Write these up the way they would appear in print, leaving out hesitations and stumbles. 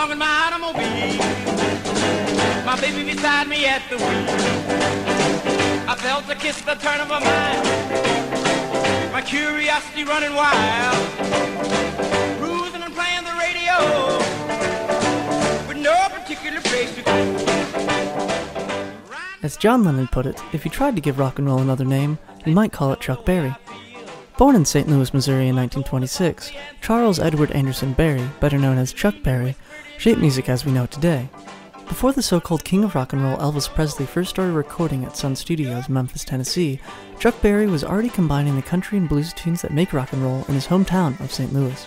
along in my automobile, my baby beside me at the wheel. I felt the kiss, the turn of a mind, my curiosity running wild, cruising and playing the radio, with no particular place to go. As John Lennon put it, if you tried to give rock and roll another name, you might call it Chuck Berry. Born in St. Louis, Missouri in 1926, Charles Edward Anderson Berry, better known as Chuck Berry, shaped music as we know it today. Before the so-called king of rock and roll Elvis Presley first started recording at Sun Studios, Memphis, Tennessee, Chuck Berry was already combining the country and blues tunes that make rock and roll in his hometown of St. Louis.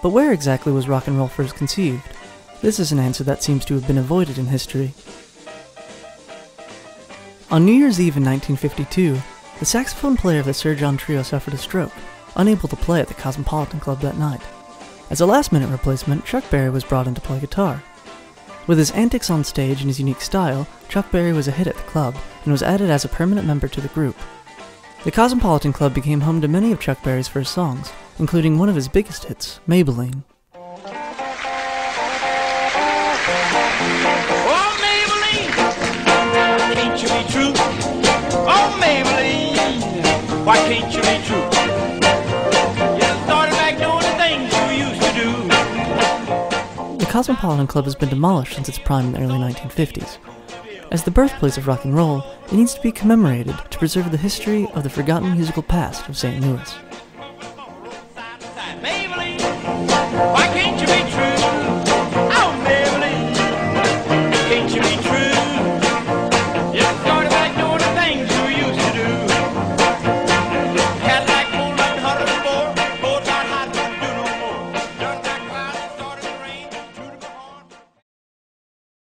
But where exactly was rock and roll first conceived? This is an answer that seems to have been avoided in history. On New Year's Eve in 1952, the saxophone player of the Sir John Trio suffered a stroke, unable to play at the Cosmopolitan Club that night. As a last-minute replacement, Chuck Berry was brought in to play guitar. With his antics on stage and his unique style, Chuck Berry was a hit at the club and was added as a permanent member to the group. The Cosmopolitan Club became home to many of Chuck Berry's first songs, including one of his biggest hits, Maybellene. Oh, Maybellene, can't you be true? Oh, Maybellene, why can't you be true? You started back doing the things you used to do. The Cosmopolitan Club has been demolished since its prime in the early 1950s. As the birthplace of rock and roll, it needs to be commemorated to preserve the history of the forgotten musical past of St. Louis. Maybellene.